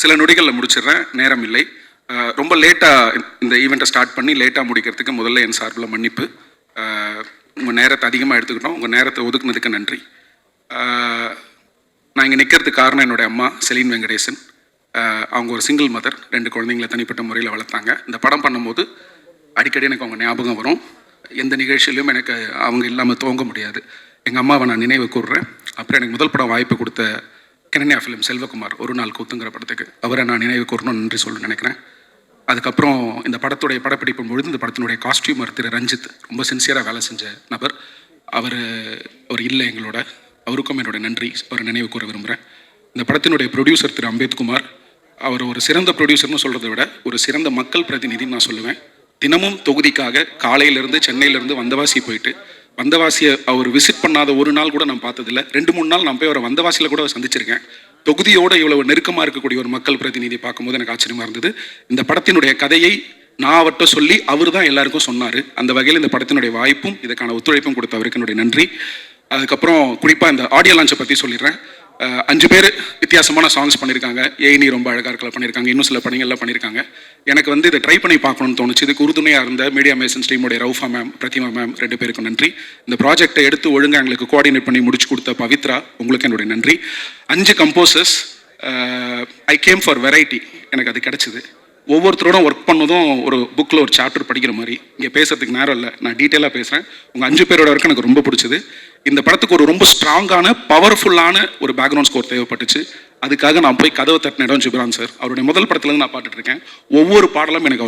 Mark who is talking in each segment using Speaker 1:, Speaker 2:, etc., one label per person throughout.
Speaker 1: சில நொடிகளில் முடிச்சிடுறேன், நேரம் இல்லை. ரொம்ப லேட்டாக இந்த ஈவெண்ட்டை ஸ்டார்ட் பண்ணி லேட்டாக முடிக்கிறதுக்கு முதல்ல என் சார்பில் மன்னிப்பு. உங்கள் நேரத்தை அதிகமாக எடுத்துக்கிட்டோம், உங்கள் நேரத்தை ஒதுக்குனதுக்கு நன்றி. நான் இங்கே நிற்கிறதுக்கு காரணம் என்னுடைய அம்மா செலின் வெங்கடேசன். அவங்க ஒரு சிங்கிள் மதர், 2 குழந்தைங்களை தனிப்பட்ட முறையில் வளர்த்தாங்க. இந்த படம் பண்ணும்போது அடிக்கடி எனக்கு அவங்க ஞாபகம் வரும். எந்த நிகழ்ச்சியிலும் எனக்கு அவங்க இல்லாமல் துவங்க முடியாது. எங்கள் அம்மாவை நான் நினைவு கூறுறேன். அப்புறம் எனக்கு முதல் படம் வாய்ப்பு கொடுத்த கெனன்யா ஃபிலிம் செல்வகுமார் ஒரு நாள் கூத்துங்கிற படத்துக்கு அவரை நான் நினைவு கூறணும்னு நன்றி சொல்ல நினைக்கிறேன். அதுக்கப்புறம் இந்த படத்துடைய படப்பிடிப்பும் பொழுது இந்த படத்தினுடைய காஸ்டியூமர் திரு ரஞ்சித் ரொம்ப சின்சியராக வேலை செஞ்ச நபர். அவர் இல்லை எங்களோட, அவருக்கும் என்னுடைய நன்றி, அவரை நினைவு கூற விரும்புகிறேன். இந்த படத்தினுடைய ப்ரொடியூசர் திரு அம்பேத்குமார், அவர் ஒரு சிறந்த ப்ரொடியூசர்னு சொல்கிறத விட ஒரு சிறந்த மக்கள் பிரதிநிதின்னு நான் சொல்லுவேன். தினமும் தொகுதிக்காக காலையிலேருந்து சென்னையிலேருந்து வந்தவாசி போயிட்டு, வந்தவாசியை அவர் விசிட் பண்ணாத ஒரு நாள் கூட நான் பார்த்ததில்லை. 2-3 நாள் நான் போய் அவரை வந்தவாசியில் கூட சந்திச்சிருக்கேன். தொகுதியோடு இவ்வளவு நெருக்கமாக இருக்கக்கூடிய ஒரு மக்கள் பிரதிநிதி பார்க்கும்போது எனக்கு ஆச்சரியமாக இருந்தது. இந்த படத்தினுடைய கதையை நான் அவர்கிட்ட சொல்லி அவர் தான் எல்லாருக்கும் சொன்னார். அந்த வகையில் இந்த படத்தினுடைய வாய்ப்பும் இதுக்கான ஒத்துழைப்பும் கொடுத்த அவருக்கு என்னுடைய நன்றி. அதுக்கப்புறம் குறிப்பாக இந்த ஆடியோ லான்ச்சை பற்றி சொல்லிடுறேன். 5 பேர் வித்தியாசமான சாங்ஸ் பண்ணியிருக்காங்க. ஏனி ரொம்ப அழகாக இருக்கலாம் பண்ணியிருக்காங்க, இன்னும் சில பணிகள்லாம் பண்ணியிருக்காங்க. எனக்கு இதை ட்ரை பண்ணி பார்க்கணும்னு தோணுச்சு. இதுக்கு உறுதுணையாக இருந்த மீடியா மேசன்ஸ் டீமுடைய ரவுஃபா மேம், பிரதிமா மேம் 2 பேருக்கும் நன்றி. இந்த ப்ராஜெக்டை எடுத்து ஒழுங்காக எங்களுக்கு கோஆர்டினேட் பண்ணி முடிச்சு கொடுத்த பவித்ரா, உங்களுக்கு என்னுடைய நன்றி. 5 composers. I came for variety. எனக்கு அது கிடச்சிது. ஒவ்வொருத்தரோட ஒர்க் பண்ணதும் ஒரு புக்கில் ஒரு சாப்டர் படிக்கிற மாதிரி. இங்கே பேசுறதுக்கு நேரம் இல்லை, நான் டீட்டெயிலாக பேசுகிறேன். உங்கள் 5 பேரோட ஒர்க் எனக்கு ரொம்ப பிடிச்சது. இந்த படத்துக்கு ஒரு ரொம்ப ஸ்ட்ராங்கான பவர்ஃபுல்லான ஒரு பேக்ரவுண்ட் ஸ்கோர் தேவைப்பட்டுச்சு. அதுக்காக நான் போய் கதவை தட்டின இடம் ஜிப்ரான் சார். அவருடைய முதல் படத்துலேருந்து நான் பாட்டுருக்கேன். ஒவ்வொரு பாடலும் எனக்கு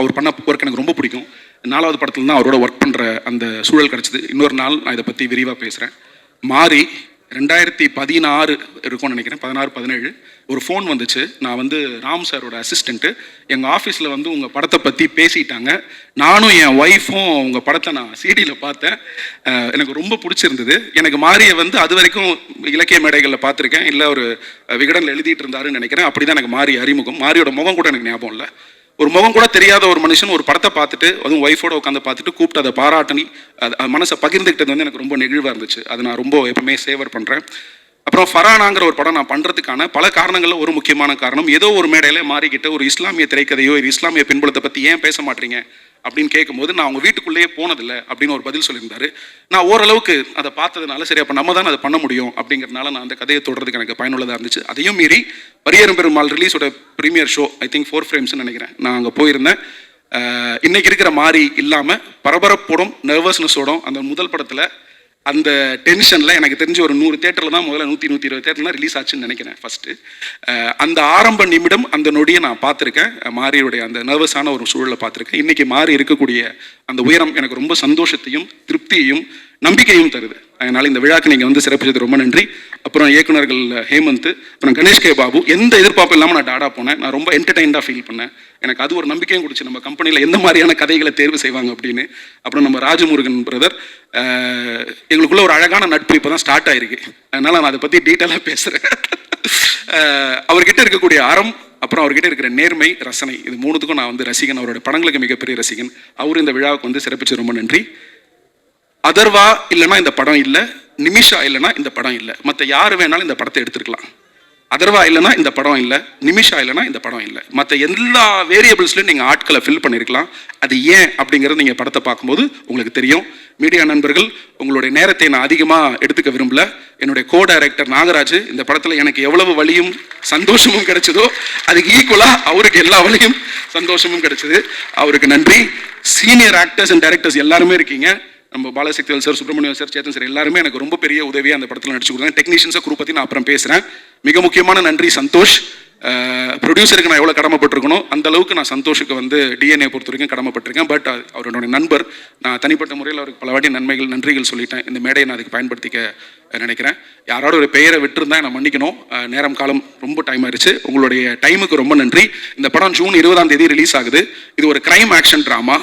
Speaker 1: அவர் பண்ண ஒர்க் எனக்கு ரொம்ப பிடிக்கும். 4வது படத்துல தான் அவரோட ஒர்க் பண்ணுற அந்த சூழல் கிடச்சிது. இன்னொரு நாள் நான் இதை பற்றி விரிவாக பேசுகிறேன். மாறி 2016 இருக்கும்னு நினைக்கிறேன், 16-17 ஒரு ஃபோன் வந்துச்சு. நான் ராம் சாரோட அசிஸ்டண்ட்டு. எங்கள் ஆஃபீஸில் உங்கள் படத்தை பற்றி பேசிட்டாங்க. நானும் என் ஒய்ஃபும் உங்கள் படத்தை நான் சிடியில் பார்த்தேன். எனக்கு ரொம்ப பிடிச்சிருந்தது. எனக்கு மாரியை அது வரைக்கும் இலக்கிய மேடைகளில் பார்த்துருக்கேன், இல்லை ஒரு விகடனில் எழுதிட்டு இருந்தாருன்னு நினைக்கிறேன். அப்படி தான் எனக்கு மாறி அறிமுகம். மாரியோட முகம் கூட எனக்கு ஞாபகம் இல்லை. ஒரு முகம் கூட தெரியாத ஒரு மனுஷன் ஒரு படத்தை பார்த்துட்டு, அதுவும் ஒய்ஃபோட உட்காந்து பார்த்துட்டு கூப்பிட்டு அதை பாராட்டி மனசை பகிர்ந்துக்கிட்டது எனக்கு ரொம்ப நெகிழ்வாக இருந்துச்சு. அதை நான் ரொம்ப எப்பவுமே சேவர் பண்ணுறேன். அப்புறம் ஃபரானாங்கிற ஒரு படம் நான் பண்ணுறதுக்கான பல காரணங்களில் ஒரு முக்கியமான காரணம், ஏதோ ஒரு மேடையில் மாறிக்கிட்ட ஒரு இஸ்லாமிய திரைக்கதையோ இஸ்லாமிய பின்புலத்தை பற்றி ஏன் பேச மாட்டீங்க அப்படின்னு கேட்கும்போது, நான் அவங்க வீட்டுக்குள்ளேயே போனதில்லை அப்படின்னு ஒரு பதில் சொல்லியிருந்தாரு. நான் ஓரளவுக்கு அதை பார்த்ததுனால சரி அப்போ நம்ம தான் அதை பண்ண முடியும் அப்படிங்கிறதுனால நான் அந்த கதையை தொடர்றதுக்கு எனக்கு பயனுள்ளதாக இருந்துச்சு. அதையும் மீறி பரியரும் பெருமாள் ரிலீஸோட ப்ரீமியர் ஷோ, ஐ திங்க் 4 ஃப்ரேம்ஸ்ன்னு நினைக்கிறேன், நான் அங்கே போயிருந்தேன். இன்னைக்கு இருக்கிற மாறி இல்லாமல் பரபரப்போடும் நர்வஸ்னஸோடும் அந்த முதல் படத்தில் அந்த டென்ஷனில் எனக்கு தெரிஞ்சு ஒரு 100 தேட்டரில் தான் முதல்ல 100-120 தேட்டரில் தான் ரிலீஸ் ஆச்சுன்னு நினைக்கிறேன் ஃபஸ்ட்டு. அந்த ஆரம்ப நிமிடம் அந்த நொடியை நான் பார்த்துருக்கேன். மாரியுடைய அந்த நர்வஸான ஒரு சூழலை பார்த்துருக்கேன். இன்றைக்கி மாறி இருக்கக்கூடிய அந்த உயரம் எனக்கு ரொம்ப சந்தோஷத்தையும் திருப்தியையும் நம்பிக்கையும் தருது. அதனால் இந்த விழாக்கு நீங்கள் சிறப்பிச்சது ரொம்ப நன்றி. அப்புறம் இயக்குநர்கள் ஹேமந்த், அப்புறம் கணேஷ் கே பாபு, எந்த எதிர்பார்ப்பும் இல்லாமல் நான் டாடா போனேன். நான் ரொம்ப என்டர்டெயின்டாக ஃபீல் பண்ணேன். எனக்கு அது ஒரு நம்பிக்கையும் கொடுச்சு, நம்ம கம்பெனியில் எந்த மாதிரியான கதைகளை தேர்வு செய்வாங்க அப்படின்னு. அப்புறம் நம்ம ராஜமுருகன் பிரதர், எங்களுக்குள்ள ஒரு அழகான நட்பு இப்போ தான் ஸ்டார்ட் ஆயிருக்கு. அதனால் நான் அதை பற்றி டீட்டெயிலாக பேசுகிறேன். அவர்கிட்ட இருக்கக்கூடிய அறம், அப்புறம் அவர்கிட்ட இருக்கிற நேர்மை, ரசனை, இது 3த்துக்கும் நான் ரசிகன். அவரோட படங்களுக்கு மிகப்பெரிய ரசிகன். அவர் இந்த விழாவுக்கு சிறப்பிச்சு ரொம்ப நன்றி. அதர்வா இல்லைன்னா இந்த படம் இல்லை, நிமிஷா இல்லைன்னா இந்த படம் இல்லை. மற்ற யார் வேணாலும் இந்த படத்தை எடுத்துருக்கலாம். அதர்வா இல்லைன்னா இந்த படம் இல்லை, நிமிஷா இல்லைன்னா இந்த படம் இல்லை. மற்ற எல்லா வேரியபிள்ஸ்லையும் நீங்கள் ஆட்களை ஃபில் பண்ணியிருக்கலாம். அது ஏன் அப்படிங்கிறது நீங்கள் படத்தை பார்க்கும்போது உங்களுக்கு தெரியும். மீடியா நண்பர்கள், உங்களுடைய நேரத்தை நான் அதிகமாக எடுத்துக்க விரும்பல. என்னுடைய கோ டைரக்டர் நாகராஜ், இந்த படத்தில் எனக்கு எவ்வளவு வலியும் சந்தோஷமும் கிடைச்சதோ அதுக்கு ஈக்குவலாக அவருக்கு எல்லா வலியும் சந்தோஷமும் கிடைச்சது. அவருக்கு நன்றி. சீனியர் ஆக்டர்ஸ் அண்ட் டைரக்டர்ஸ் எல்லாருமே இருக்கீங்க. நம்ம Balasakthivel sir, Subramaniam sir, Chetan sir எல்லாருமே எனக்கு ரொம்ப பெரிய உதவியாக அந்த படத்தில் நடிச்சு கொடுத்தாங்க. டெக்னீஷியன்ஸை குரூப் பற்றி நான் அப்புறம் பேசுகிறேன். மிக முக்கியமான நன்றி சந்தோஷ். ப்ரொடியூசருக்கு நான் எவ்வளோ கடமைப்பட்டிருக்கணும் அந்த அளவுக்கு நான் சந்தோஷுக்கு டிஎன்ஏ பொறுத்த வரைக்கும் கடமைப்பட்டிருக்கேன். பட் அவரோட நண்பர், நான் தனிப்பட்ட முறையில் அவருக்கு பல வாட்டி நன்றிகள் சொல்லிட்டேன். இந்த மேடையை நான் அதுக்கு பயன்படுத்திக்க நினைக்கிறேன். யாரோட ஒரு பெயரை விட்டுருந்தா நான் மன்னிக்கணும். நேரம் காலம் ரொம்ப டைம் ஆயிடுச்சு. உங்களுடைய டைமுக்கு ரொம்ப நன்றி. இந்த படம் ஜூன் 20ஆம் தேதி ரிலீஸ் ஆகுது. இது ஒரு கிரைம் ஆக்ஷன் ட்ராமா.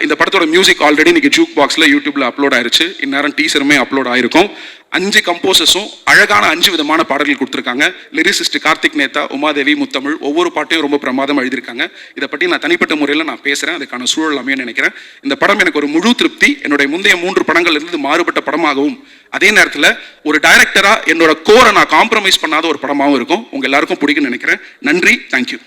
Speaker 1: இந்த படத்தோட மியூசிக் ஆல்ரெடி இன்னைக்கு ஜூக் பாக்ஸில் யூடியூப்ல அப்லோட் ஆயிருச்சு. இந்நேரம் டீசருமே அப்லோட் ஆயிருக்கும். 5 கம்போசர்ஸும் அழகான 5 விதமான பாடல்கள் கொடுத்துருக்காங்க. லிரிசிஸ்ட் கார்த்திக் நேதா, உமாதேவி, முத்தமிழ் ஒவ்வொரு பாட்டையும் ரொம்ப பிரமாதம் எழுதியிருக்காங்க. இதை பற்றி நான் தனிப்பட்ட முறையில் நான் பேசுகிறேன், அதுக்கான சூழல் அமையும் நினைக்கிறேன். இந்த படம் எனக்கு ஒரு முழு திருப்தி. என்னுடைய முந்தைய 3 படங்கள் இருந்து மாறுபட்ட படமாகவும், அதே நேரத்தில் ஒரு டைரக்டராக என்னோட கோரை நான் காம்ப்ரமைஸ் பண்ணாத ஒரு படமாகவும் இருக்கும். உங்கள் எல்லாருக்கும் பிடிக்கும்னு நினைக்கிறேன். நன்றி, தேங்க்யூ.